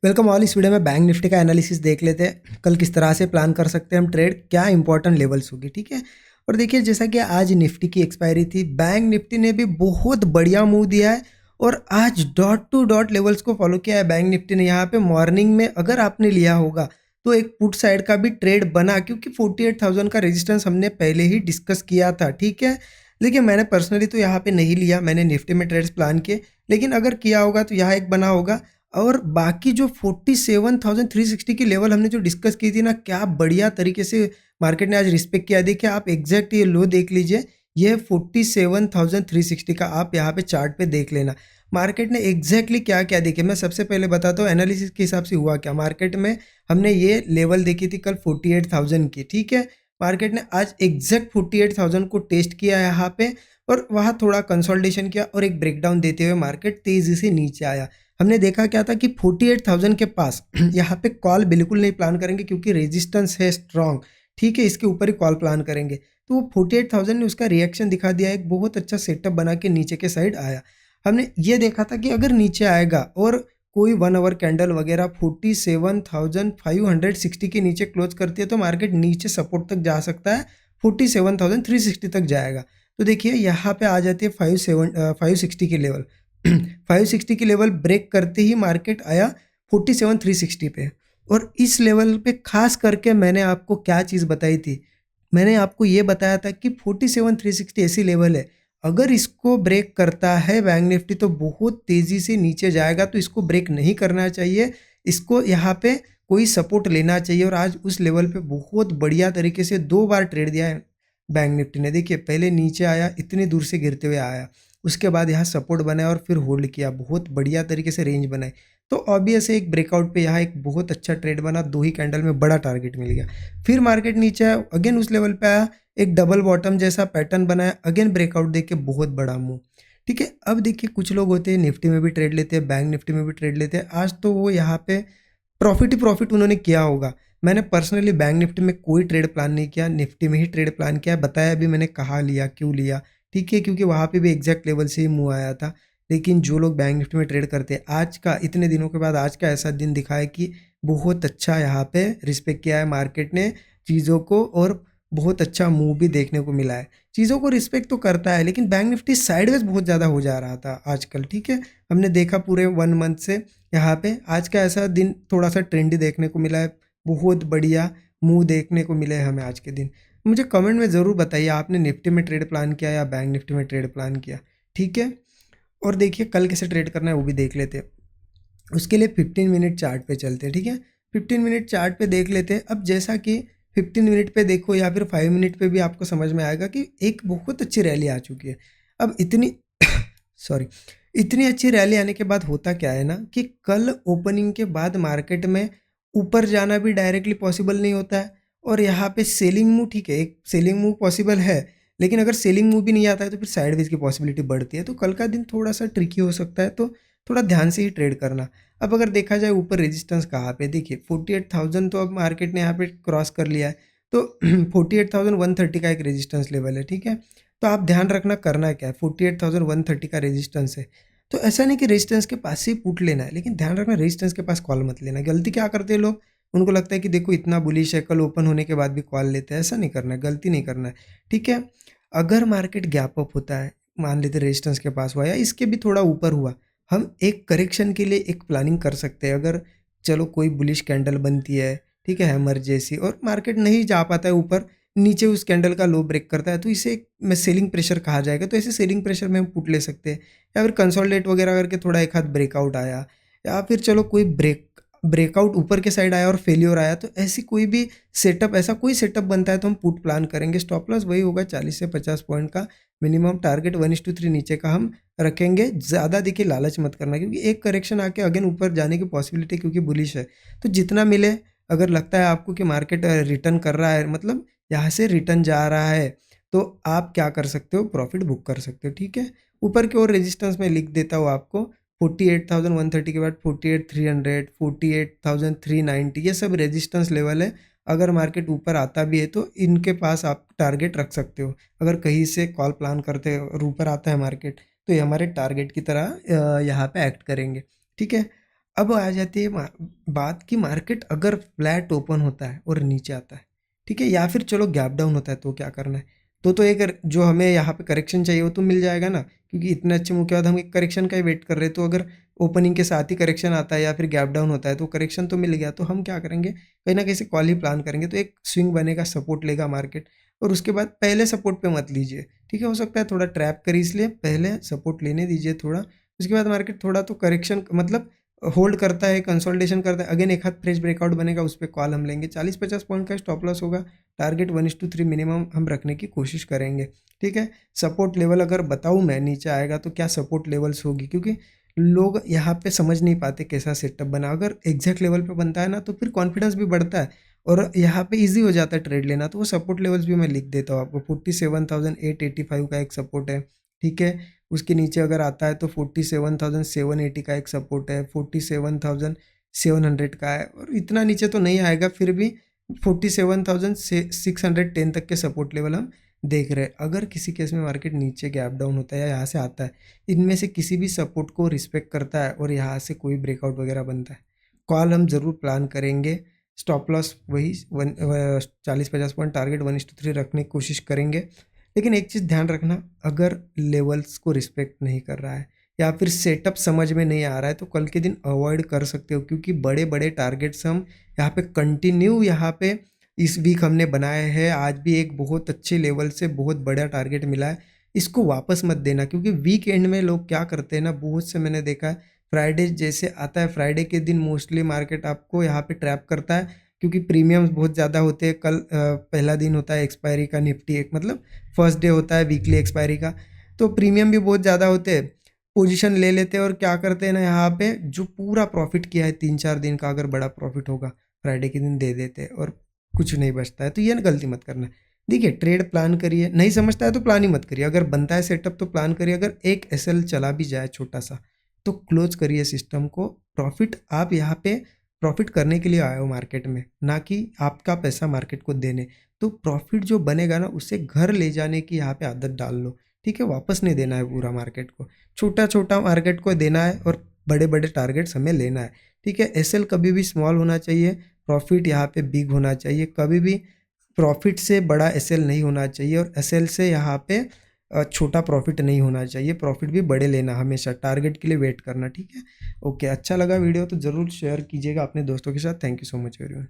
Welcome all. इस video में bank Nifty का एनालिसिस देख लेते हैं। कल किस तरह से प्लान कर सकते हैं हम ट्रेड, क्या इंपॉर्टेंट लेवल्स होगी, ठीक है। और देखिए, जैसा कि आज निफ्टी की एक्सपायरी थी, बैंक निफ्टी ने भी बहुत बढ़िया मूव दिया है और आज डॉट टू डॉट लेवल्स को फॉलो किया है बैंक निफ्टी ने। यहाँ पे मॉर्निंग में अगर आपने लिया होगा तो एक पुट साइड का भी ट्रेड बना, क्योंकि 48,000 का रेजिस्टेंस हमने पहले ही डिस्कस किया था, ठीक है। लेकिन मैंने पर्सनली तो यहाँ पे नहीं लिया, मैंने निफ्टी में ट्रेड्स प्लान किए, लेकिन अगर किया होगा तो यहाँ एक बना होगा। और बाकी जो 47,360 की लेवल हमने जो डिस्कस की थी ना, क्या बढ़िया तरीके से मार्केट ने आज रिस्पेक्ट किया। देखिए, आप एग्जैक्ट ये लो देख लीजिए, ये 47,360 का आप यहाँ पे चार्ट पे देख लेना। मार्केट ने एग्जैक्टली क्या क्या देखे, मैं सबसे पहले बताता हूँ एनालिसिस के हिसाब से हुआ क्या। मार्केट में हमने ये लेवल देखी थी कल 48,000 की, ठीक है। मार्केट ने आज एग्जैक्ट 48,000 को टेस्ट किया यहाँ पे और वहाँ थोड़ा कंसोलिडेशन किया और एक ब्रेकडाउन देते हुए मार्केट तेजी से नीचे आया। हमने देखा क्या था कि 48,000 के पास यहाँ पे कॉल बिल्कुल नहीं प्लान करेंगे, क्योंकि रेजिस्टेंस है स्ट्रांग, ठीक है। इसके ऊपर ही कॉल प्लान करेंगे। तो वो 48,000 ने उसका रिएक्शन दिखा दिया, एक बहुत अच्छा सेटअप बना के नीचे के साइड आया। हमने ये देखा था कि अगर नीचे आएगा और कोई 1 आवर कैंडल वगैरह 47,560 के नीचे क्लोज करती है तो मार्केट नीचे सपोर्ट तक जा सकता है, 47,360 तक जाएगा। तो देखिए, यहाँ पे आ जाती है 560 की लेवल। 560 की लेवल ब्रेक करते ही मार्केट आया 47,360 पे। और इस लेवल पे खास करके मैंने आपको क्या चीज़ बताई थी, मैंने आपको ये बताया था कि 47,360 ऐसी लेवल है, अगर इसको ब्रेक करता है बैंक निफ्टी तो बहुत तेज़ी से नीचे जाएगा, तो इसको ब्रेक नहीं करना चाहिए, इसको यहाँ पे कोई सपोर्ट लेना चाहिए। और आज उस लेवल पे बहुत बढ़िया तरीके से 2 बार ट्रेड दिया है बैंक निफ्टी ने। देखिए, पहले नीचे आया, इतनी दूर से गिरते हुए आया, उसके बाद यहाँ सपोर्ट बनाया और फिर होल्ड किया, बहुत बढ़िया तरीके से रेंज बनाई। तो ऑब्वियस है एक ब्रेकआउट पे यहाँ एक बहुत अच्छा ट्रेड बना, 2 ही कैंडल में बड़ा टारगेट मिल गया। फिर मार्केट नीचे आया, अगेन उस लेवल पे आया, एक डबल बॉटम जैसा पैटर्न बनाया, अगेन ब्रेकआउट देके बहुत बड़ा मूव, ठीक है। अब देखिए, कुछ लोग होते हैं निफ्टी में भी ट्रेड लेते हैं, बैंक निफ्टी में भी ट्रेड लेते हैं। आज तो वो यहाँ पे प्रॉफिट ही प्रॉफिट उन्होंने किया होगा। मैंने पर्सनली बैंक निफ्टी में कोई ट्रेड प्लान नहीं किया, निफ्टी में ही ट्रेड प्लान किया, बताया भी मैंने कहाँ लिया, क्यों लिया, ठीक है, क्योंकि वहाँ पे भी एग्जैक्ट लेवल से ही मूव आया था। लेकिन जो लोग बैंक निफ्टी में ट्रेड करते हैं, आज का इतने दिनों के बाद आज का ऐसा दिन दिखा है कि बहुत अच्छा यहाँ पे रिस्पेक्ट किया है मार्केट ने चीज़ों को, और बहुत अच्छा मूव भी देखने को मिला है। चीज़ों को रिस्पेक्ट तो करता है, लेकिन बैंक निफ्टी साइडवेज बहुत ज़्यादा हो जा रहा था आजकल, ठीक है। हमने देखा पूरे 1 मंथ से यहाँ पे आज का ऐसा दिन थोड़ा सा ट्रेंडी देखने को मिला है, बहुत बढ़िया मूव देखने को मिले हैं हमें आज के दिन। मुझे कमेंट में ज़रूर बताइए, आपने निफ्टी में ट्रेड प्लान किया या बैंक निफ्टी में ट्रेड प्लान किया, ठीक है। और देखिए, कल कैसे ट्रेड करना है वो भी देख लेते हैं। उसके लिए 15 मिनट चार्ट पे चलते हैं, ठीक है। 15 मिनट चार्ट पे देख लेते हैं। अब जैसा कि 15 मिनट पे देखो या फिर 5 मिनट पे भी आपको समझ में आएगा कि एक बहुत अच्छी रैली आ चुकी है। अब इतनी सॉरी, इतनी अच्छी रैली आने के बाद होता क्या है ना, कि कल ओपनिंग के बाद मार्केट में ऊपर जाना भी डायरेक्टली पॉसिबल नहीं होता है। और यहाँ पे सेलिंग मूव, ठीक है, एक सेलिंग मूव पॉसिबल है, लेकिन अगर सेलिंग मूव भी नहीं आता है तो फिर साइडवेज की पॉसिबिलिटी बढ़ती है। तो कल का दिन थोड़ा सा ट्रिकी हो सकता है, तो थोड़ा ध्यान से ही ट्रेड करना। अब अगर देखा जाए ऊपर रेजिस्टेंस कहाँ पे, देखिए 48,000 तो अब मार्केट ने यहाँ पे क्रॉस कर लिया है, तो 48,130 का एक रेजिस्टेंस लेवल है, ठीक है। तो आप ध्यान रखना करना क्या है, 48,130 का रेजिस्टेंस है, तो ऐसा नहीं कि रेजिस्टेंस के पास से ही पुट लेना है, लेकिन ध्यान रखना रेजिस्टेंस के पास कॉल मत लेना। गलती क्या करते हैं लोग, उनको लगता है कि देखो इतना बुलिश है, कल ओपन होने के बाद भी कॉल लेते हैं, ऐसा नहीं करना है, गलती नहीं करना है, ठीक है। अगर मार्केट गैप अप होता है, मान लेते रेजिस्टेंस के पास हुआ या इसके भी थोड़ा ऊपर हुआ, हम एक करेक्शन के लिए एक प्लानिंग कर सकते हैं। अगर चलो कोई बुलिश कैंडल बनती है, ठीक है, हैमर जैसी, और मार्केट नहीं जा पाता है ऊपर, नीचे उस कैंडल का लो ब्रेक करता है, तो इसे एक में सेलिंग प्रेशर कहा जाएगा। तो ऐसे सेलिंग प्रेशर में हम पुट ले सकते हैं, या फिर कंसोलिडेट वगैरह करके थोड़ा एक हाथ ब्रेकआउट आया, या फिर चलो कोई ब्रेकआउट ऊपर के साइड आया और फेलियर आया, तो ऐसी कोई भी सेटअप, ऐसा कोई सेटअप बनता है तो हम पुट प्लान करेंगे। स्टॉप लॉस वही होगा 40 से 50 पॉइंट का, मिनिमम टारगेट 1:3 नीचे का हम रखेंगे। ज़्यादा देखिए लालच मत करना, क्योंकि एक करेक्शन आके अगेन ऊपर जाने की पॉसिबिलिटी क्योंकि बुलिश है, तो जितना मिले, अगर लगता है आपको कि मार्केट रिटर्न कर रहा है, मतलब यहाँ से रिटर्न जा रहा है, तो आप क्या कर सकते हो, प्रॉफिट बुक कर सकते हो, ठीक है। ऊपर की ओर रेजिस्टेंस में लिख देता हूँ आपको, 48,130 के बाद 48,300, 48,390, ये सब रेजिस्टेंस लेवल है। अगर मार्केट ऊपर आता भी है तो इनके पास आप टारगेट रख सकते हो। अगर कहीं से कॉल प्लान करते हो और ऊपर आता है मार्केट, तो ये हमारे टारगेट की तरह यहाँ पे एक्ट करेंगे, ठीक है। अब आ जाती है बात कि मार्केट अगर फ्लैट ओपन होता है और नीचे आता है, ठीक है, या फिर चलो गैप डाउन होता है तो क्या करना है? तो एक जो हमें यहाँ पे करेक्शन चाहिए वो तो मिल जाएगा ना, क्योंकि इतने अच्छे मूव के बाद हम एक करेक्शन का ही वेट कर रहे हैं। तो अगर ओपनिंग के साथ ही करेक्शन आता है या फिर गैप डाउन होता है तो करेक्शन तो मिल गया, तो हम क्या करेंगे, कहीं ना कहीं से कॉल ही प्लान करेंगे। तो एक स्विंग बनेगा, सपोर्ट लेगा मार्केट, और उसके बाद पहले सपोर्ट पे मत लीजिए, ठीक है, हो सकता है थोड़ा ट्रैप करी, इसलिए पहले सपोर्ट लेने दीजिए थोड़ा। उसके बाद मार्केट थोड़ा तो करेक्शन मतलब होल्ड करता है, कंसोलिडेशन करता है, अगेन एक हाथ फ्रेश ब्रेकआउट बनेगा, उस पर कॉल हम लेंगे। 40-50 पॉइंट का स्टॉप लॉस होगा, टारगेट 1:3 मिनिमम हम रखने की कोशिश करेंगे, ठीक है। सपोर्ट लेवल अगर बताऊँ मैं, नीचे आएगा तो क्या सपोर्ट लेवल्स होगी, क्योंकि लोग यहाँ पे समझ नहीं पाते कैसा सेटअप बना। अगर एग्जैक्ट लेवल पे बनता है ना तो फिर कॉन्फिडेंस भी बढ़ता है और यहाँ पे इजी हो जाता है ट्रेड लेना। तो वो सपोर्ट लेवल्स भी मैं लिख देता हूँ आपको। 47,885 का एक सपोर्ट है, ठीक है। उसके नीचे अगर आता है तो 47,780 का एक सपोर्ट है, 47,700 का है, और इतना नीचे तो नहीं आएगा, फिर भी 47,610 तक के सपोर्ट लेवल हम देख रहे हैं। अगर किसी केस में मार्केट नीचे गैप डाउन होता है या यहाँ से आता है, इनमें से किसी भी सपोर्ट को रिस्पेक्ट करता है और यहाँ से कोई ब्रेकआउट वगैरह बनता है, कॉल हम ज़रूर प्लान करेंगे। स्टॉप लॉस वही 40-50 पॉइंट, टारगेट 1:3 रखने की कोशिश करेंगे। लेकिन एक चीज़ ध्यान रखना, अगर लेवल्स को रिस्पेक्ट नहीं कर रहा है या फिर सेटअप समझ में नहीं आ रहा है तो कल के दिन अवॉइड कर सकते हो, क्योंकि बड़े बड़े टारगेट्स हम यहाँ पे कंटिन्यू यहाँ पे इस वीक हमने बनाए हैं। आज भी एक बहुत अच्छे लेवल से बहुत बड़ा टारगेट मिला है, इसको वापस मत देना। क्योंकि वीक एंड में लोग क्या करते हैं ना, बहुत से मैंने देखा है, फ्राइडे जैसे आता है, फ्राइडे के दिन मोस्टली मार्केट आपको यहाँ पे ट्रैप करता है, क्योंकि प्रीमियम्स बहुत ज़्यादा होते हैं। कल पहला दिन होता है एक्सपायरी का, निफ्टी एक मतलब फर्स्ट डे होता है वीकली एक्सपायरी का, तो प्रीमियम भी बहुत ज़्यादा होते हैं। पोजीशन ले लेते हैं और क्या करते हैं ना, यहाँ पे जो पूरा प्रॉफिट किया है 3-4 दिन का, अगर बड़ा प्रॉफिट होगा फ्राइडे के दिन दे देते हैं और कुछ नहीं बचता है। तो ये गलती मत करना। देखिए, ट्रेड प्लान करिए, नहीं समझता है तो प्लान ही मत करिए। अगर बनता है सेटअप तो प्लान करिए, अगर एक एसएल चला भी जाए छोटा सा तो क्लोज करिए सिस्टम को। प्रॉफिट आप यहाँ पे प्रॉफिट करने के लिए आए हो मार्केट में, ना कि आपका पैसा मार्केट को देने। तो प्रॉफिट जो बनेगा ना उसे घर ले जाने की यहाँ पे आदत डाल लो, ठीक है। वापस नहीं देना है पूरा मार्केट को, छोटा छोटा मार्केट को देना है और बड़े बड़े टारगेट्स हमें लेना है, ठीक है। एसएल कभी भी स्मॉल होना चाहिए, प्रॉफिट यहाँ पे बिग होना चाहिए। कभी भी प्रॉफिट से बड़ा एसएल नहीं होना चाहिए और एसएल से यहाँ पे छोटा प्रॉफिट नहीं होना चाहिए। प्रॉफिट भी बड़े लेना, हमेशा टारगेट के लिए वेट करना, ठीक है। ओके, अच्छा लगा वीडियो तो ज़रूर शेयर कीजिएगा अपने दोस्तों के साथ। Thank you so much everyone.